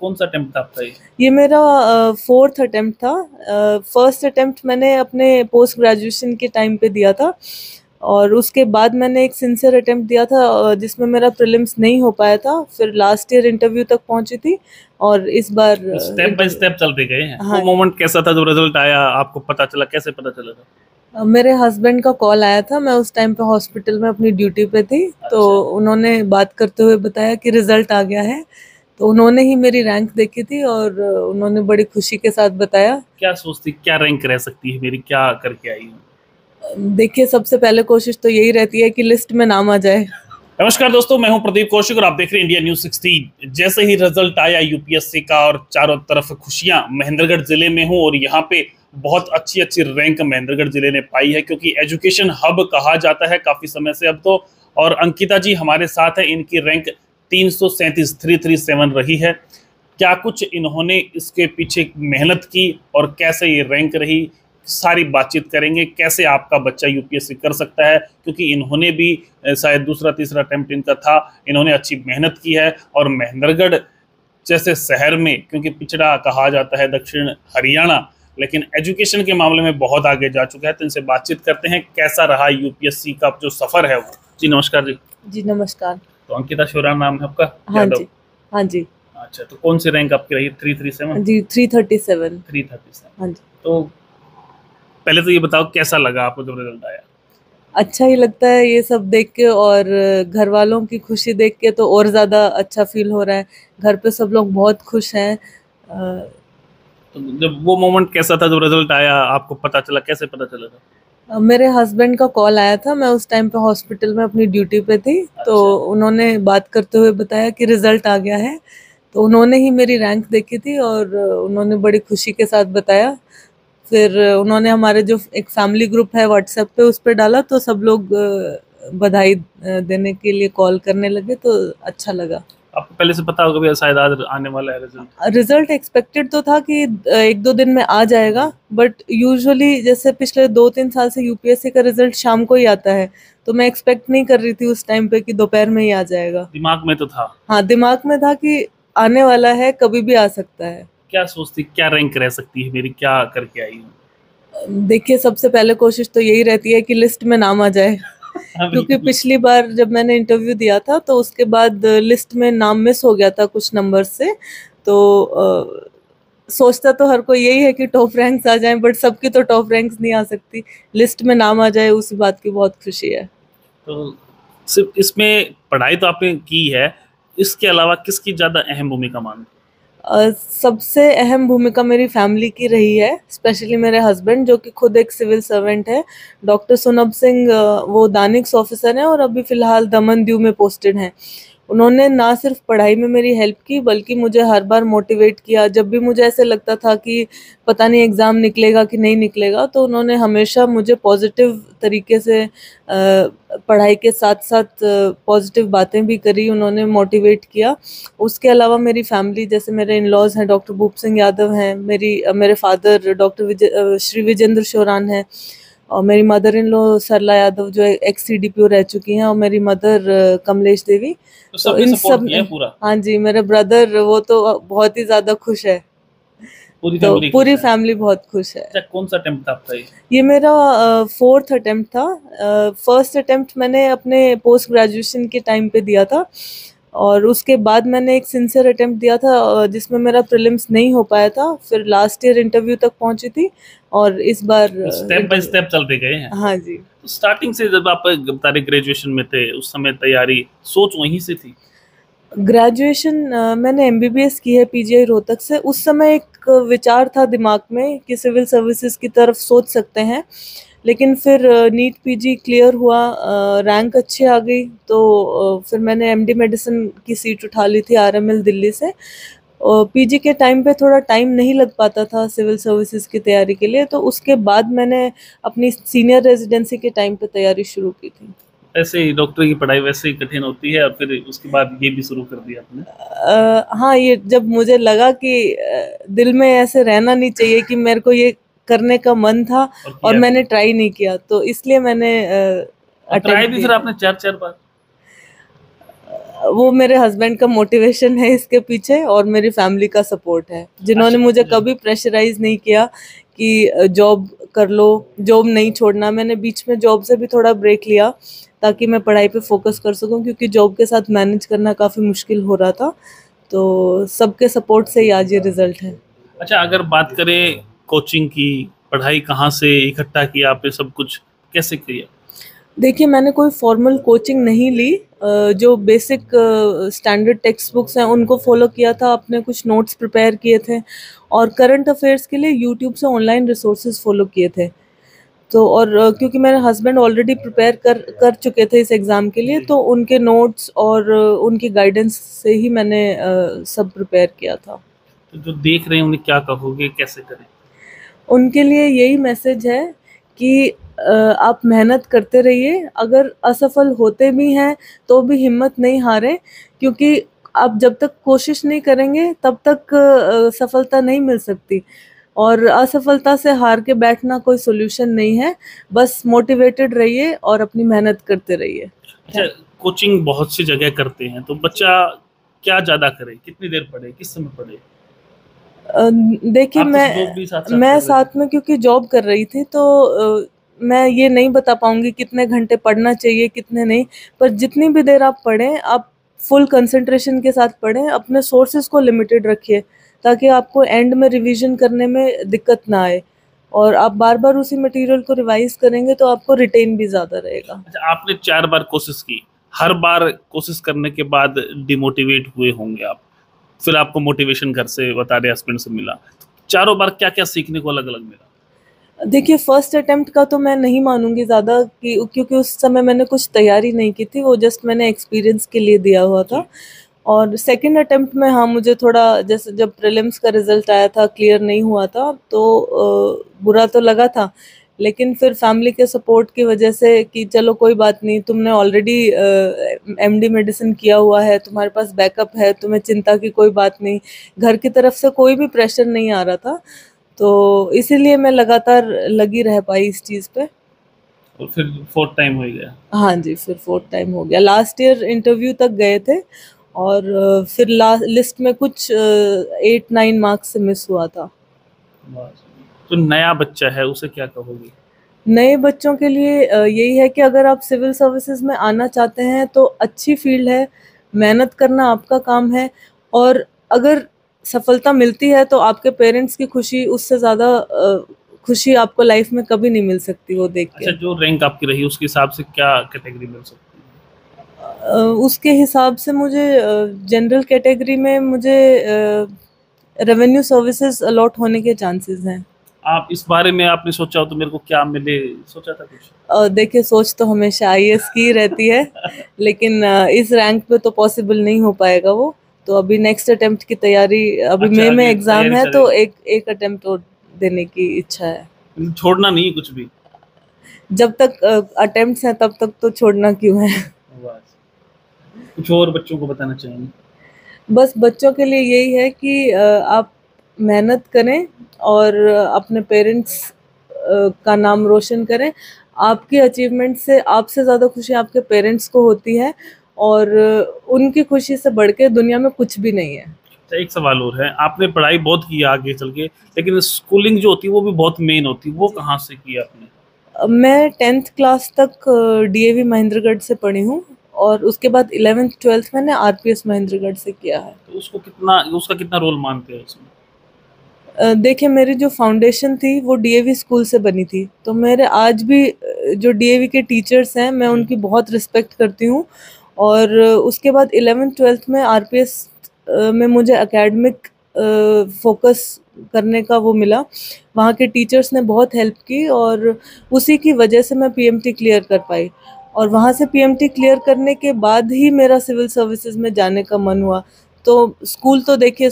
कौन सा अटेम्प्ट था आपका ये? ये मेरा फोर्थ अटेम्प्ट था। फर्स्ट अटेम्प्ट मैंने अपने पोस्ट ग्रेजुएशन के टाइम पे दिया था, और उसके बाद मैंने एक सिंसियर अटेम्प्ट दिया था जिसमें मेरा प्रीलिम्स नहीं हो पाया था। फिर लास्ट ईयर इंटरव्यू तक पहुंची थी, और इस बार स्टेप बाय स्टेप चलते गए हैं। हाँ। वो मोमेंट कैसा था जब रिजल्ट आया, आपको पता चला, कैसे पता चला था? मेरे हस्बैंड का कॉल आया था, मैं उस टाइम पे हॉस्पिटल में अपनी ड्यूटी पे थी। तो उन्होंने बात करते हुए बताया कि रिजल्ट आ गया है। तो उन्होंने ही मेरी रैंक देखी थी, और उन्होंने बड़ी खुशी के साथ बताया। क्या सोचती, क्या रैंक रह सकती है मेरी, क्या करके आई हूँ? देखिए, सबसे पहले कोशिश तो यही रहती है कि लिस्ट में नाम आ जाए। नमस्कार दोस्तों, मैं हूं प्रदीप कौशिक और आप देख रहे हैं इंडिया न्यूज 16। जैसे ही रिजल्ट आया यूपीएससी का और चारों तरफ खुशियां, महेंद्रगढ़ जिले में हूं और यहाँ पे बहुत अच्छी अच्छी रैंक महेंद्रगढ़ जिले ने पाई है, क्योंकि एजुकेशन हब कहा जाता है काफी समय से अब तो। और अंकिता जी हमारे साथ है, इनकी रैंक 337 रही है। क्या कुछ इन्होंने इसके पीछे मेहनत की और कैसे ये रैंक रही, सारी बातचीत करेंगे। कैसे आपका बच्चा यूपीएससी कर सकता है, क्योंकि इन्होंने भी शायद दूसरा तीसरा अटेम्प्ट इनका था, इन्होंने अच्छी मेहनत की है। और महेंद्रगढ़ जैसे शहर में, क्योंकि पिछड़ा कहा जाता है दक्षिण हरियाणा, लेकिन एजुकेशन के मामले में बहुत आगे जा चुका है। तो इनसे बातचीत करते हैं कैसा रहा यूपीएससी का जो सफर है वो। जी नमस्कार जी। जी नमस्कार। तो अंकिता शोरान नाम है आपका? हाँ जी, हाँ जी। अच्छा, तो कौन सी रैंक आपकी रही? 337? जी 337। 337। हाँ जी। तो पहले तो ये बताओ कैसा लगा आपको जब रिजल्ट आया? अच्छा ही लगता है ये सब देख के, और घर वालों की खुशी देख के तो और ज़्यादा अच्छा फील हो रहा है। घर पे सब लोग बहुत खुश हैं। तो जब वो मोमेंट कैसा था जब रिजल्ट आया, आपको पता चला, कैसे पता चला था? मेरे हस्बैंड का कॉल आया था, मैं उस टाइम पे हॉस्पिटल में अपनी ड्यूटी पे थी। तो उन्होंने बात करते हुए बताया कि रिजल्ट आ गया है। तो उन्होंने ही मेरी रैंक देखी थी, और उन्होंने बड़ी खुशी के साथ बताया। फिर उन्होंने हमारे जो एक फैमिली ग्रुप है व्हाट्सएप पे, उस पे डाला, तो सब लोग बधाई देने के लिए कॉल करने लगे, तो अच्छा लगा। आपको पहले से पता होगा भी शायद आज आने वाला है रिजल्ट? रिजल्ट एक्सपेक्टेड तो था कि 1-2 दिन में आ जाएगा, बट यूजुअली जैसे पिछले 2-3 साल से यूपीएससी का रिजल्ट शाम को ही आता है। तो मैं एक्सपेक्ट नहीं कर रही थी उस टाइम पे कि दोपहर में ही आ जाएगा। दिमाग में तो था? हाँ, दिमाग में था कि आने वाला है, कभी भी आ सकता है। क्या सोचती, क्या रैंक रह सकती है मेरी, क्या करके आई हूँ? देखिए, सबसे पहले कोशिश तो यही रहती है कि लिस्ट में नाम आ जाए। क्योंकि पिछली बार जब मैंने इंटरव्यू दिया था, तो उसके बाद लिस्ट में नाम मिस हो गया था कुछ नंबर से। तो सोचता तो हर कोई यही है कि टॉप रैंक्स आ जाएं, बट सबकी तो टॉप रैंक्स नहीं आ सकती। लिस्ट में नाम आ जाए, उसी बात की बहुत खुशी है। तो सिर्फ इसमें पढ़ाई तो आपने की है, इसके अलावा किसकी ज्यादा अहम भूमिका मानते? सबसे अहम भूमिका मेरी फैमिली की रही है, स्पेशली मेरे हस्बैंड, जो कि खुद एक सिविल सर्वेंट है। डॉक्टर सुनब सिंह, वो दानिक्स ऑफिसर हैं, और अभी फ़िलहाल दमन दीव में पोस्टेड हैं। उन्होंने ना सिर्फ पढ़ाई में मेरी हेल्प की, बल्कि मुझे हर बार मोटिवेट किया। जब भी मुझे ऐसे लगता था कि पता नहीं एग्ज़ाम निकलेगा कि नहीं निकलेगा, तो उन्होंने हमेशा मुझे पॉजिटिव तरीके से पढ़ाई के साथ साथ पॉजिटिव बातें भी करी, उन्होंने मोटिवेट किया। उसके अलावा मेरी फैमिली, जैसे मेरे इन लॉज़ हैं, डॉक्टर भूप सिंह यादव हैं, मेरे फादर डॉक्टर श्री विजेंद्र शोरान हैं, और मेरी मदर इन लॉ सरला यादव, जो एक्स CDPO रह चुकी हैं, और मेरी मदर कमलेश देवी। तो इन सपोर्ट सब किया पूरा? हाँ जी, मेरे ब्रदर वो तो बहुत ही ज़्यादा खुश है। पूरी तो फैमिली पूरी खुश है? फैमिली बहुत खुश है। अच्छा, कौन सा अटेम्प्ट था आपका ये? ये मेरा फोर्थ अटेम्प्ट था। फर्स्ट अटेम्प्ट मैंने अपने पोस्ट ग्रेजुएशन के टाइम पे दिया था, और उसके बाद मैंने एक सिंसियर अटेम्प्ट दिया था जिसमें मेरा प्रीलिम्स नहीं हो पाया था। फिर लास्ट ईयर इंटरव्यू तक पहुंची थी, और इस बार स्टेप बाय स्टेप चलते गए हैं। हाँ जी। तो स्टार्टिंग से जब आप बता रहे ग्रेजुएशन में थे, उस समय तैयारी सोच वहीं से थी? ग्रेजुएशन मैंने MBBS की है PGI रोहतक से। उस समय एक विचार था दिमाग में कि सिविल सर्विसेज की तरफ सोच सकते हैं, लेकिन फिर नीट PG क्लियर हुआ, रैंक अच्छी आ गई, तो फिर मैंने MD मेडिसिन की सीट उठा ली थी RML दिल्ली से। PG के टाइम पे थोड़ा टाइम नहीं लग पाता था सिविल सर्विसेज की तैयारी के लिए, तो उसके बाद मैंने अपनी सीनियर रेजिडेंसी के टाइम पे तैयारी शुरू की थी। ऐसे ही डॉक्टर की पढ़ाई वैसे ही कठिन होती है, और फिर उसके बाद ये भी शुरू कर दिया आपने? हाँ, ये जब मुझे लगा कि दिल में ऐसे रहना नहीं चाहिए कि मेरे को ये करने का मन था, और मैंने ट्राई नहीं किया, तो इसलिए मैंने ट्राई भी फिर आपने 4-4 बार? वो मेरे हस्बैंड का मोटिवेशन है इसके पीछे, और मेरी फैमिली का सपोर्ट है, जिन्होंने अच्छा, मुझे कभी प्रेशराइज नहीं किया कि जॉब कर लो, जॉब नहीं छोड़ना। मैंने बीच में जॉब से भी थोड़ा ब्रेक लिया ताकि मैं पढ़ाई पे फोकस कर सकूं, क्योंकि जॉब के साथ मैनेज करना काफ़ी मुश्किल हो रहा था। तो सबके सपोर्ट से ही आज ये रिजल्ट है। अच्छा, अगर बात करें कोचिंग की, पढ़ाई कहाँ से इकट्ठा किया आपने, सब कुछ कैसे किया? देखिए, मैंने कोई फॉर्मल कोचिंग नहीं ली। जो बेसिक स्टैंडर्ड टेक्स्ट बुक्स हैं उनको फॉलो किया था, अपने कुछ नोट्स प्रिपेयर किए थे, और करंट अफेयर्स के लिए यूट्यूब से ऑनलाइन रिसोर्सेज फॉलो किए थे। तो और क्योंकि मेरे हस्बैंड ऑलरेडी प्रिपेयर कर चुके थे इस एग्ज़ाम के लिए, तो उनके नोट्स और उनकी गाइडेंस से ही मैंने सब प्रिपेयर किया था। तो जो देख रहे हैं उन्हें क्या कहोगे, कैसे करें? उनके लिए यही मैसेज है कि आप मेहनत करते रहिए, अगर असफल होते भी हैं तो भी हिम्मत नहीं हारें, क्योंकि आप जब तक कोशिश नहीं करेंगे तब तक सफलता नहीं मिल सकती, और असफलता से हार के बैठना कोई सॉल्यूशन नहीं है। बस मोटिवेटेड रहिए और अपनी मेहनत करते रहिए। अच्छा, कोचिंग बहुत सी जगह करते हैं, तो बच्चा क्या ज़्यादा करे, कितनी देर पढ़े, किस समय पढ़े? देखिए, आप तो जॉब भी साथ साथ मैं कर रहे साथ थे। में क्योंकि जॉब कर रही थी, तो मैं ये नहीं बता पाऊंगी कितने घंटे पढ़ना चाहिए कितने नहीं, पर जितनी भी देर आप पढ़ें, आप फुल कंसंट्रेशन के साथ पढ़ें, अपने सोर्सेज को लिमिटेड रखिए ताकि आपको एंड में रिवीजन करने में दिक्कत ना आए, और आप बार बार उसी मटेरियल को रिवाइज करेंगे तो आपको रिटेन भी ज़्यादा रहेगा। अच्छा, आपने 4 बार कोशिश की, हर बार कोशिश करने के बाद डिमोटिवेट हुए होंगे आप, फिर आपको मोटिवेशन घर से, बता रहे हस्बैंड से मिला, चारों बार क्या-क्या सीखने को अलग-अलग मिला? देखिए, फर्स्ट अटेम्प्ट का तो मैं नहीं मानूंगी ज़्यादा, कि क्योंकि उस समय मैंने कुछ तैयारी नहीं की थी, वो जस्ट मैंने एक्सपीरियंस के लिए दिया हुआ था। और सेकंड अटेम्प्ट में हाँ, मुझे थोड़ा, जैसे जब प्रीलिम्स का रिजल्ट आया था, क्लियर नहीं हुआ था, तो बुरा तो लगा था, लेकिन फिर फैमिली के सपोर्ट की वजह से कि चलो कोई बात नहीं, तुमने ऑलरेडी एमडी मेडिसिन किया हुआ है, तुम्हारे पास बैकअप है, तुम्हें चिंता की कोई बात नहीं, घर की तरफ से कोई भी प्रेशर नहीं आ रहा था, तो इसीलिए मैं लगातार लगी रह पाई इस चीज़ पे। और फिर 4th टाइम हो ही गया। हाँ जी, फिर फोर्थ टाइम हो गया। लास्ट ईयर इंटरव्यू तक गए थे, और फिर लिस्ट में कुछ 8-9 मार्क्स से मिस हुआ था। तो नया बच्चा है, उसे क्या कहोगे? नए बच्चों के लिए यही है कि अगर आप सिविल सर्विसेज में आना चाहते हैं तो अच्छी फील्ड है, मेहनत करना आपका काम है, और अगर सफलता मिलती है तो आपके पेरेंट्स की खुशी उससे ज़्यादा खुशी आपको लाइफ में कभी नहीं मिल सकती वो देख अच्छा, के। जो रैंक आपकी रही उसके हिसाब से क्या कैटेगरी मिल सकती उसके हिसाब से मुझे जनरल कैटेगरी में मुझे रेवेन्यू सर्विसेज अलॉट होने के चांसेस हैं। है? आप इस बारे में आपने सोचा हो तो मेरे को क्या मिले, सोचा था कुछ? देखिए, सोच तो हमेशा आईएएस की रहती है, लेकिन इस रैंक पे तो पॉसिबल नहीं हो पाएगा वो। तो अभी नेक्स्ट अटेम्प्ट की तैयारी, अभी अच्छा, मई में आगे एग्जाम तैयारी है, चल तो रही एक अटेम्प्ट और देने की इच्छा है। है। छोड़ना नहीं है कुछ भी। जब तक अटेम्प्ट्स हैं तब तक तो छोड़ना क्यों है। बस। कुछ और बच्चों को बताना चाहेंगे? बस बच्चों के लिए यही है कि आप मेहनत करें और अपने पेरेंट्स का नाम रोशन करें। आपकी अचीवमेंट से आपसे ज़्यादा खुशी आपके पेरेंट्स को होती है, और उनकी खुशी से बढ़ के दुनिया में कुछ भी नहीं है। अच्छा, एक सवाल और है, आपने पढ़ाई बहुत की है आगे चल के, लेकिन स्कूलिंग जो होती है वो भी बहुत मेन होती है, वो कहाँ से की आपने? मैं 10th क्लास तक डीएवी महेंद्रगढ़ से पढ़ी हूँ, और उसके बाद 11th-12th मैंने आरपीएस महेंद्रगढ़ से किया है। तो उसका कितना रोल मानते हैं उसमें? देखिए, मेरी जो फाउंडेशन थी वो डीएवी स्कूल से बनी थी, तो मेरे आज भी जो डीएवी के टीचर्स हैं मैं उनकी बहुत रिस्पेक्ट करती हूँ। और उसके बाद 11th-12th में आरपीएस में मुझे एकेडमिक फोकस करने का वो मिला, वहाँ के टीचर्स ने बहुत हेल्प की, और उसी की वजह से मैं पीएमटी क्लियर कर पाई, और वहाँ से पीएमटी क्लियर करने के बाद ही मेरा सिविल सर्विसेज में जाने का मन हुआ। तो स्कूल तो देखिए,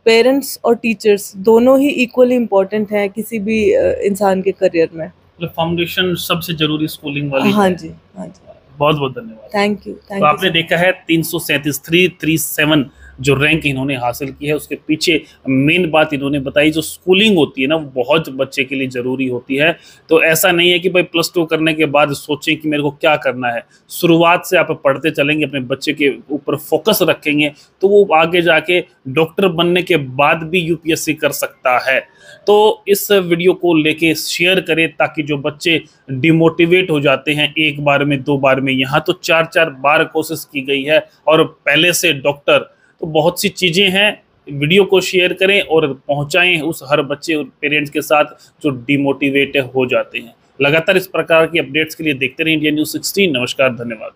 पेरेंट्स और टीचर्स दोनों ही इक्वली इम्पोर्टेंट हैं किसी भी इंसान के करियर में। मतलब फाउंडेशन सबसे जरूरी स्कूलिंग वाली हाँ है। जी, हाँ जी। बहुत बहुत धन्यवाद। थैंक यू, तो थैंक यू आपने सर। देखा है 337 337 जो रैंक इन्होंने हासिल की है उसके पीछे मेन बात इन्होंने बताई, जो स्कूलिंग होती है ना वो बहुत बच्चे के लिए ज़रूरी होती है। तो ऐसा नहीं है कि भाई +2 करने के बाद सोचें कि मेरे को क्या करना है। शुरुआत से आप पढ़ते चलेंगे, अपने बच्चे के ऊपर फोकस रखेंगे तो वो आगे जाके डॉक्टर बनने के बाद भी यूपीएससी कर सकता है। तो इस वीडियो को लेके शेयर करें ताकि जो बच्चे डिमोटिवेट हो जाते हैं 1 बार में 2 बार में, यहाँ तो 4-4 बार कोशिश की गई है और पहले से डॉक्टर, तो बहुत सी चीज़ें हैं। वीडियो को शेयर करें और पहुंचाएं उस हर बच्चे और पेरेंट्स के साथ जो डिमोटिवेट हो जाते हैं। लगातार इस प्रकार की अपडेट्स के लिए देखते रहें इंडिया न्यूज़ 16। नमस्कार, धन्यवाद।